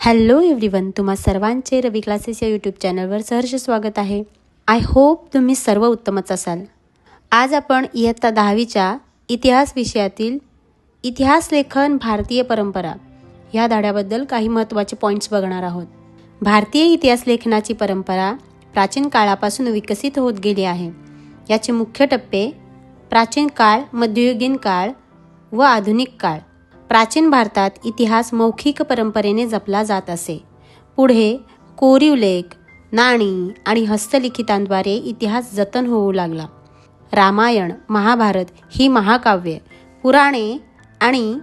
Hello everyone, तुम्हा सर्वांचे रवी classes या यूट्यूब चॅनलवर सहर्ष स्वागत आहे. आय होप तुम्ही सर्व उत्तमच असाल. आज आपण इयत्ता 10वीच्या इतिहास विषयातील इतिहास लेखन भारतीय परंपरा या धड्याबद्दल काही महत्त्वाचे पॉईंट्स बघणार आहोत. भारतीय इतिहास लेखनाची परंपरा प्राचीन काळापासून विकसित होत गेली आहे. याचे मुख्य टप्पे प्राचीन काळ, मध्ययुगीन काळ व आधुनिक काळ. प्राचीन भारतात इतिहास मौखिक परंपरेने जपला जात असे. पुढे कोरीव लेख, नाणी आणि हस्तलिखितांद्वारे इतिहास जतन होऊ लागला. रामायण, महाभारत ही महाकाव्ये, पुराणे आणि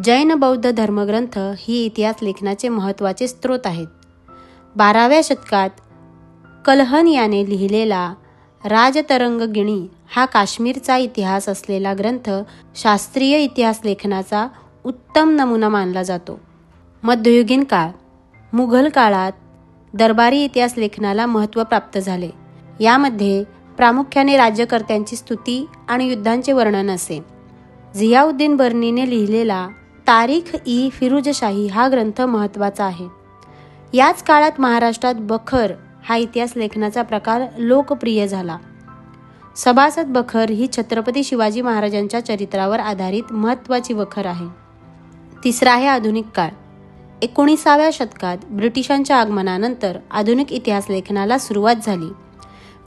जैन बौद्ध धर्मग्रंथ ही इतिहास लेखनाचे महत्त्वाचे स्रोत आहेत. 12व्या शतकात कलहन याने लिहिलेला राजतरंगिणी हा काश्मीरचा इतिहास असलेला ग्रंथ शास्त्रीय इतिहास लेखनाचा उत्तम नमुना मानला जातो. मध्ययुगीन काळ. मुघल काळात दरबारी इतिहास लेखनाला महत्त्व प्राप्त झाले. यामध्ये प्रामुख्याने राज्यकर्त्यांची स्तुती आणि युद्धांचे वर्णन असे. झियाउद्दीन बर्नीने लिहिलेला तारीख-ई-फिरोजशाही हा ग्रंथ महत्त्वाचा आहे. याच काळात महाराष्ट्रात बखर हा इतिहास लेखनाचा प्रकार लोकप्रिय झाला. सभासद बखर ही छत्रपती शिवाजी महाराजांच्या चरित्रावर आधारित महत्त्वाची बखर आहे. तिसरा आहे आधुनिक काळ. 19व्या शतकात ब्रिटिशांच्या आगमनानंतर आधुनिक इतिहास लेखनाला सुरुवात झाली.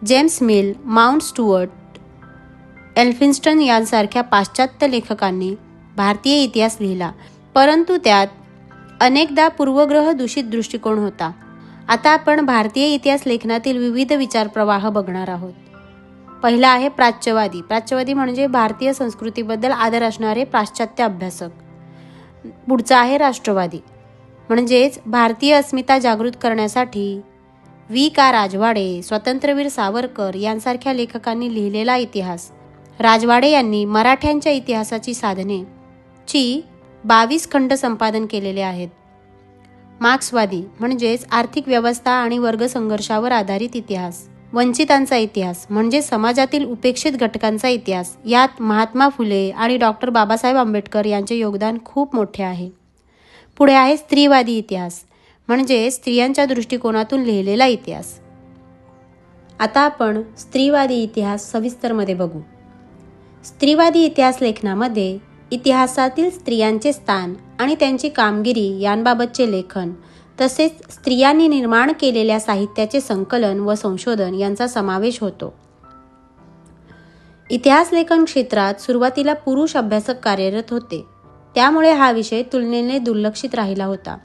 James mill, mount Stuart, Elphinstone यांसारख्या पाश्चात्य लेखकांनी भारतीय इतिहास लिहिला, परंतु त्यात अनेकदा पूर्वग्रह दूषित दृष्टिकोन होता. आता आपण भारतीय इतिहास लेखनातील विविध विचारप्रवाह बघणार आहोत. पहिला आहे प्राच्यवादी. प्राच्यवादी म्हणजे भारतीय संस्कृतीबद्दल आदर असणारे पाश्चात्य अभ्यासक. पुढचा आहे राष्ट्रवादी, म्हणजेच भारतीय अस्मिता जागृत करण्यासाठी वी.का. राजवाडे, स्वातंत्र्यवीर सावरकर यांसारख्या लेखकांनी लिहिलेला इतिहास. राजवाडे यांनी मराठ्यांच्या इतिहासाची साधने ची 22 खंड संपादन केलेले आहेत. मार्क्सवादी म्हणजेच आर्थिक व्यवस्था आणि वर्ग संघर्षावर आधारित इतिहास. वंचितांचा इतिहास म्हणजे समाजातील उपेक्षित घटकांचा इतिहास. यात महात्मा फुले आणि डॉक्टर बाबासाहेब आंबेडकर यांचे योगदान खूप मोठे आहे. पुढे आहे स्त्रीवादी इतिहास, म्हणजे स्त्रियांच्या दृष्टिकोनातून लिहिलेला इतिहास. आता आपण स्त्रीवादी इतिहास सविस्तरमध्ये बघू. स्त्रीवादी इतिहास लेखनामध्ये इतिहासातील स्त्रियांचे स्थान आणि त्यांची कामगिरी यांबाबतचे लेखन, तसेच स्त्रियांनी निर्माण केलेल्या साहित्याचे संकलन व संशोधन यांचा समावेश होतो. इतिहास लेखन क्षेत्रात सुरुवातीला पुरुष अभ्यासक कार्यरत होते, त्यामुळे हा विषय तुलनेने दुर्लक्षित राहिला होता.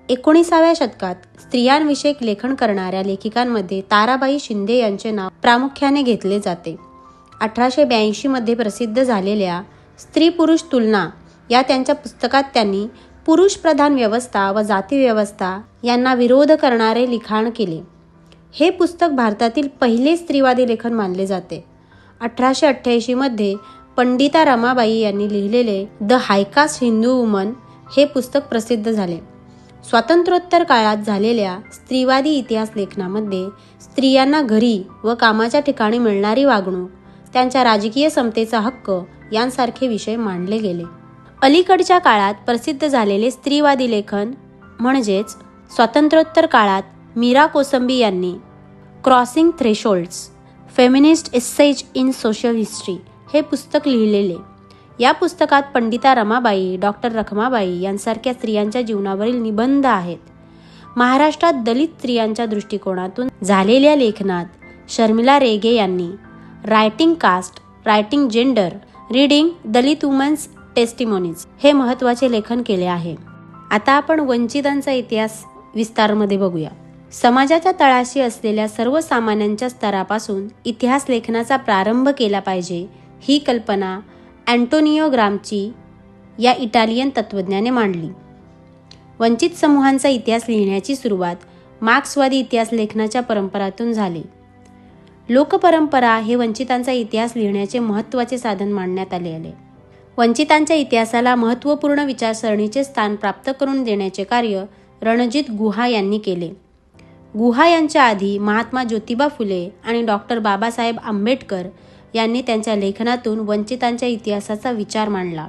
19व्या शतकात स्त्रियांविषयक लेखन करणाऱ्या लेखिकांमध्ये ताराबाई शिंदे यांचे नाव प्रामुख्याने घेतले जाते. 1882 मध्ये प्रसिद्ध झालेल्या स्त्री पुरुष तुलना या त्यांच्या पुस्तकात त्यांनी पुरुष प्रधान व्यवस्था व जाती व्यवस्था यांना विरोध करणारे लिखाण केले. हे पुस्तक भारतातील पहिले स्त्रीवादी लेखन मानले जाते. 1888 मध्ये पंडिता रमाबाई यांनी लिहिलेले द हायकास्ट हिंदू वुमन हे पुस्तक प्रसिद्ध झाले. स्वातंत्र्योत्तर काळात झालेल्या स्त्रीवादी इतिहास लेखनामध्ये स्त्रियांना घरी व कामाच्या ठिकाणी मिळणारी वागणूक, त्यांच्या राजकीय समतेचा हक्क यांसारखे विषय मांडले गेले. अलीकडच्या काळात प्रसिद्ध झालेले स्त्रीवादी लेखन म्हणजेच स्वातंत्र्योत्तर काळात मीरा कोसंबी यांनी crossing thresholds, feminist ages in social history हे पुस्तक लिहिलेले. या पुस्तकात पंडिता रमाबाई, डॉक्टर रखमाबाई यांसारख्या स्त्रियांच्या जीवनावरील निबंध आहेत. महाराष्ट्रात दलित स्त्रियांच्या दृष्टिकोनातून झालेल्या लेखनात शर्मिला रेगे यांनी writing caste, writing gender, reading Dalit women's testimonies हे महत्त्वाचे लेखन केले आहे. आता आपण वंचितांचा इतिहास विस्तारमध्ये बघूया. समाजाच्या तळाशी असलेल्या सर्वसामान्यांच्या स्तरापासून इतिहास लेखनाचा प्रारंभ केला पाहिजे ही कल्पना अँटोनियो ग्राम्ची या इटालियन तत्त्वज्ञाने मांडली. वंचित समूहांचा इतिहास लिहिण्याची सुरुवात मार्क्सवादी इतिहास लेखनाच्या परंपरातून झाली. लोकपरंपरा हे वंचितांचा इतिहास लिहिण्याचे महत्त्वाचे साधन मानण्यात आले. वंचितांच्या इतिहासाला महत्त्वपूर्ण विचारसरणीचे स्थान प्राप्त करून देण्याचे कार्य रणजित गुहा यांनी केले. गुहा यांच्या आधी महात्मा ज्योतिबा फुले आणि डॉक्टर बाबासाहेब आंबेडकर यांनी त्यांच्या लेखनातून वंचितांच्या इतिहासाचा विचार मांडला.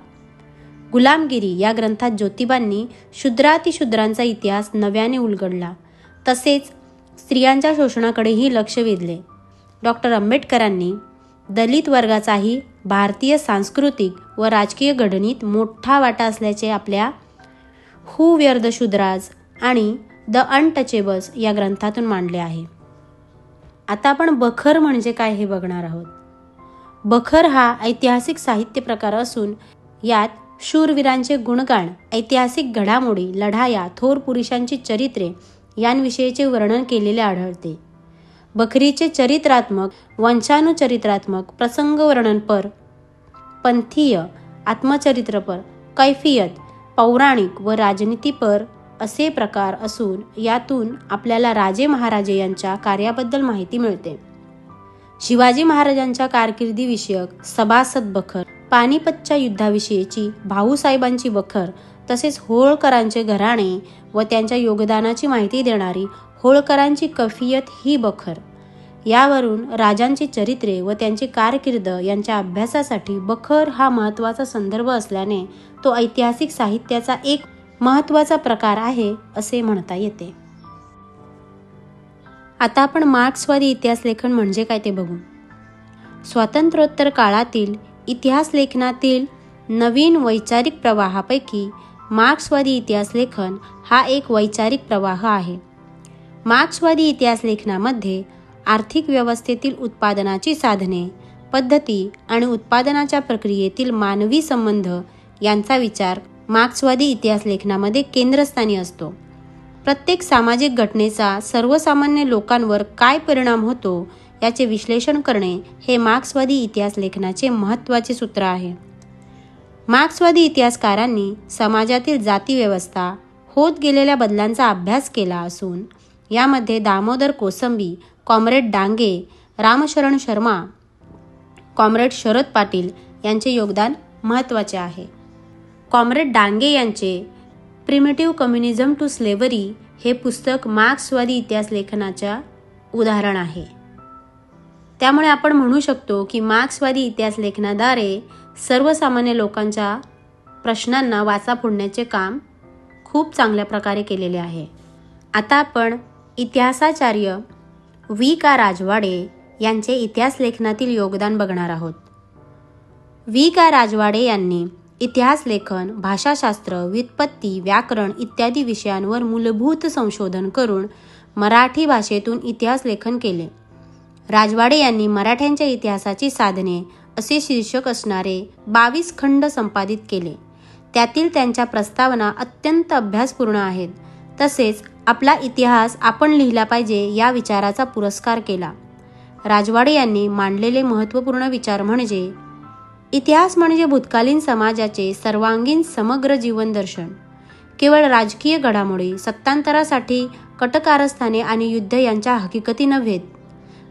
गुलामगिरी या ग्रंथात ज्योतिबांनी शूद्रातिशूद्रांचा इतिहास नव्याने उलगडला. तसेच स्त्रियांच्या शोषणाकडेही लक्ष वेधले. डॉक्टर आंबेडकरांनी दलित वर्गाचाही भारतीय सांस्कृतिक व राजकीय घडणीत मोठा वाटा असल्याचे आपल्या हू वेअर द शूद्राज आणि द अनटचेबल्स या ग्रंथातून मांडले आहे. आता आपण बखर म्हणजे काय हे बघणार आहोत. बखर हा ऐतिहासिक साहित्य प्रकार असून यात शूरवीरांचे गुणगान, ऐतिहासिक घडामोडी, लढाया, थोर पुरुषांची चरित्रे यांविषयीचे वर्णन केलेले आढळते. बखरीचे चरित्रात्मक, वंशानुचरित्रात्मक, प्रसंगवर्णनपर, पंथीय, आत्मचरित्रपर, कैफियत, पौराणिक व राजनीतीपर असे प्रकार असून यातून आपल्याला राजे महाराजे यांच्या कार्याबद्दल माहिती मिळते. शिवाजी महाराजांच्या कारकिर्दीविषयक सभासद बखर, पानिपतच्या युद्धाविषयीची भाऊसाहेबांची बखर, तसेच होळकरांचे घराणे व त्यांच्या योगदानाची माहिती देणारी होळकरांची कैफियत ही बखर. यावरून राजांची चरित्रे व त्यांची कारकीर्द यांच्या अभ्यासासाठी बखर हा महत्त्वाचा संदर्भ असल्याने तो ऐतिहासिक साहित्याचा एक महत्त्वाचा प्रकार आहे असे म्हणता येते. आता आपण मार्क्सवादी इतिहास लेखन म्हणजे काय ते बघू. स्वातंत्र्योत्तर काळातील इतिहास लेखनातील नवीन वैचारिक प्रवाहापैकी मार्क्सवादी इतिहास लेखन हा एक वैचारिक प्रवाह आहे. मार्क्सवादी इतिहास लेखनामध्ये आर्थिक व्यवस्थेतील उत्पादनाची साधने, पद्धती आणि उत्पादनाच्या प्रक्रियेतील मानवी संबंध यांचा विचार मार्क्सवादी इतिहास लेखनामध्ये केंद्रस्थानी असतो. प्रत्येक सामाजिक घटनेचा सर्वसामान्य लोकांवर काय परिणाम होतो याचे विश्लेषण करणे हे मार्क्सवादी इतिहास लेखनाचे महत्त्वाचे सूत्र आहे. मार्क्सवादी इतिहासकारांनी समाजातील जातीव्यवस्था, होत गेलेल्या बदलांचा अभ्यास केला असून यामध्ये दामोदर कोसंबी, कॉम्रेड डांगे, रामशरण शर्मा, कॉम्रेड शरद पाटील यांचे योगदान महत्त्वाचे आहे. कॉम्रेड डांगे यांचे प्रिमिटिव्ह कम्युनिझम टू स्लेव्हरी हे पुस्तक मार्क्सवादी इतिहास लेखनाच्या उदाहरण आहे. त्यामुळे आपण म्हणू शकतो की मार्क्सवादी इतिहास लेखनाद्वारे सर्वसामान्य लोकांच्या प्रश्नांना वाचा फोडण्याचे काम खूप चांगल्या प्रकारे केलेले आहे. आता आपण इतिहासाचार्य वी का राजवाडे यांचे इतिहास लेखनातील योगदान बघणार आहोत. वी का राजवाडे यांनी इतिहास लेखन, भाषाशास्त्र, व्युत्पत्ती, व्याकरण इत्यादी विषयांवर मूलभूत संशोधन करून मराठी भाषेतून इतिहास लेखन केले. राजवाडे यांनी मराठ्यांच्या इतिहासाची साधने असे शीर्षक असणारे 22 खंड संपादित केले. त्यातील त्यांच्या प्रस्तावना अत्यंत अभ्यासपूर्ण आहेत. तसेच आपला इतिहास आपण लिहिला पाहिजे या विचाराचा पुरस्कार केला. राजवाडे यांनी मांडलेले महत्त्वपूर्ण विचार म्हणजे इतिहास म्हणजे भूतकालीन समाजाचे सर्वांगीण समग्र जीवन दर्शन. केवळ राजकीय घडामोडी, सत्तांतरासाठी कटकारस्थाने आणि युद्ध यांच्या हकीकती नव्हेत.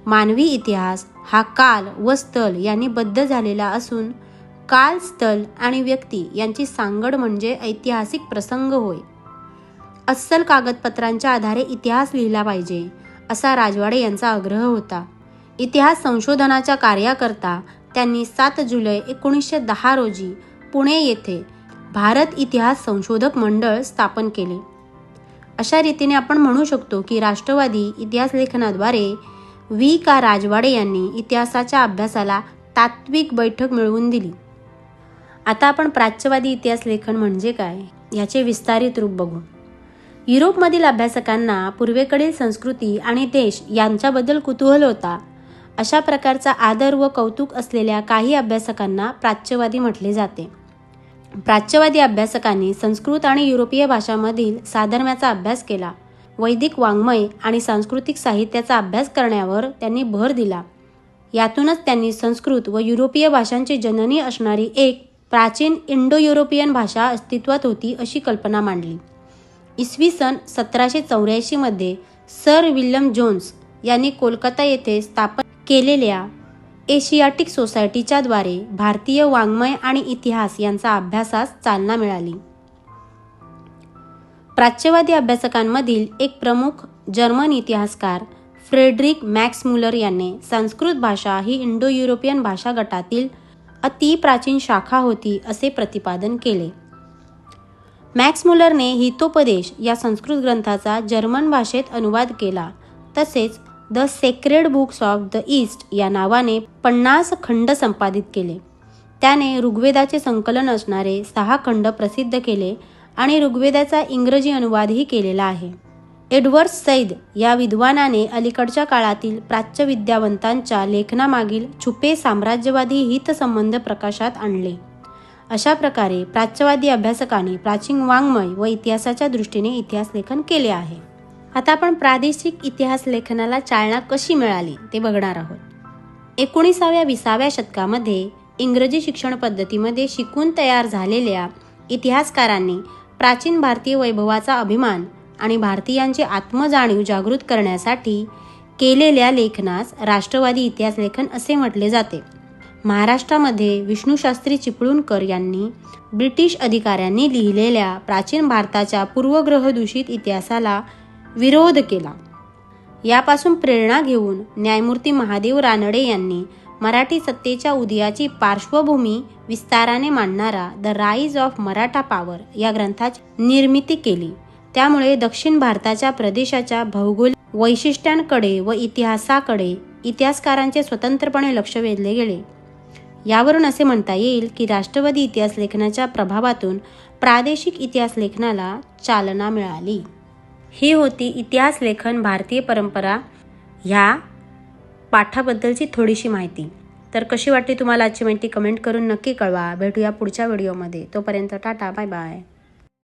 मानवी इतिहास हा काल व स्थल यांनी बद्ध झालेला असून काल, स्थल आणि व्यक्ती यांची सांगड म्हणजे ऐतिहासिक प्रसंग होय. अस्सल कागदपत्रांच्या आधारे इतिहास लिहिला पाहिजे असा राजवाडे यांचा आग्रह होता. इतिहास संशोधनाच्या कार्याकरता त्यांनी 7 जुलै 1910 रोजी पुणे येथे भारत इतिहास संशोधक मंडळ स्थापन केले. अशा रीतीने आपण म्हणू शकतो की राष्ट्रवादी इतिहास लेखनाद्वारे वी का राजवाडे यांनी इतिहासाच्या अभ्यासाला तात्विक बैठक मिळवून दिली. आता आपण प्राच्यवादी इतिहास लेखन म्हणजे काय याचे विस्तारित रूप बघू. युरोपमधील अभ्यासकांना पूर्वेकडील संस्कृती आणि देश यांच्याबद्दल कुतूहल होता. अशा प्रकारचा आदर व कौतुक असलेल्या काही अभ्यासकांना प्राच्यवादी म्हटले जाते. प्राच्यवादी अभ्यासकांनी संस्कृत आणि युरोपीय भाषांमधील साधर्म्याचा अभ्यास केला. वैदिक वाङ्मय आणि सांस्कृतिक साहित्याचा अभ्यास करण्यावर त्यांनी भर दिला. यातूनच त्यांनी संस्कृत व युरोपीय भाषांची जननी असणारी एक प्राचीन इंडो युरोपियन भाषा अस्तित्वात होती अशी कल्पना मांडली. इसवी सन 1784 मध्ये सर विल्यम जोन्स यांनी कोलकाता येथे स्थापन केलेल्या एशियाटिक सोसायटीच्या द्वारे भारतीय वाङ्मय आणि इतिहास यांचा अभ्यासास चालना मिळाली. प्राच्यवादी अभ्यासकांमधील एक प्रमुख जर्मन इतिहासकार फ्रेडरिक मॅक्स मुलर यांनी संस्कृत भाषा ही इंडो युरोपियन भाषा गटातील अति प्राचीन शाखा होती असे प्रतिपादन केले. मॅक्स मुलरने हितोपदेश या संस्कृत ग्रंथाचा जर्मन भाषेत अनुवाद केला. तसेच the sacred books of the east या नावाने 50 खंड संपादित केले. त्याने ऋग्वेदाचे संकलन असणारे 6 खंड प्रसिद्ध केले आणि ऋग्वेदाचा इंग्रजी अनुवादही केलेला आहे. एडवर्ड सैद या विद्वानाने अलीकडच्या काळातील प्राच्य विद्यावंतांच्या लेखनामागील छुपे साम्राज्यवादी हितसंबंध प्रकाशात आणले. अशा प्रकारे प्राच्यवादी अभ्यासकांनी प्राचीन वाङ्मय व इतिहासाच्या दृष्टीने इतिहास लेखन केले आहे. आता आपण प्रादेशिक इतिहास लेखनाला चालना कशी मिळाली ते बघणार आहोत. 19व्या-20व्या शतकामध्ये इंग्रजी शिक्षण पद्धतीमध्ये शिकून तयार झालेल्या इतिहासकारांनी प्राचीन भारतीय वैभवाचा अभिमान आणि भारतीयांची आत्मजाणीव जागृत करण्यासाठी केलेल्या लेखनास राष्ट्रवादी इतिहास लेखन असे म्हटले जाते. महाराष्ट्रामध्ये विष्णुशास्त्री चिपळूणकर यांनी ब्रिटिश अधिकाऱ्यांनी लिहिलेल्या प्राचीन भारताच्या पूर्वग्रह दूषित इतिहासाला विरोध केला. यापासून प्रेरणा घेऊन न्यायमूर्ती महादेव रानडे यांनी मराठी सत्तेच्या उदयाची पार्श्वभूमी विस्ताराने मांडणारा the rise of Maratha power या ग्रंथाची निर्मिती केली. त्यामुळे दक्षिण भारताच्या प्रदेशाच्या भौगोलिक वैशिष्ट्यांकडे व इतिहासाकडे इतिहासकारांचे स्वतंत्रपणे लक्ष वेधले गेले. यावरून असे म्हणता येईल की राष्ट्रवादी इतिहास लेखनाच्या प्रभावातून प्रादेशिक इतिहास लेखनाला चालना मिळाली. ही होती इतिहास लेखन भारतीय परंपरा ह्या पाठाबद्दलची थोडीशी माहिती. तर कशी वाटली तुम्हाला आजची माहिती कमेंट करून नक्की कळवा. भेटूया पुढच्या व्हिडिओमध्ये. तोपर्यंत टाटा, बाय बाय.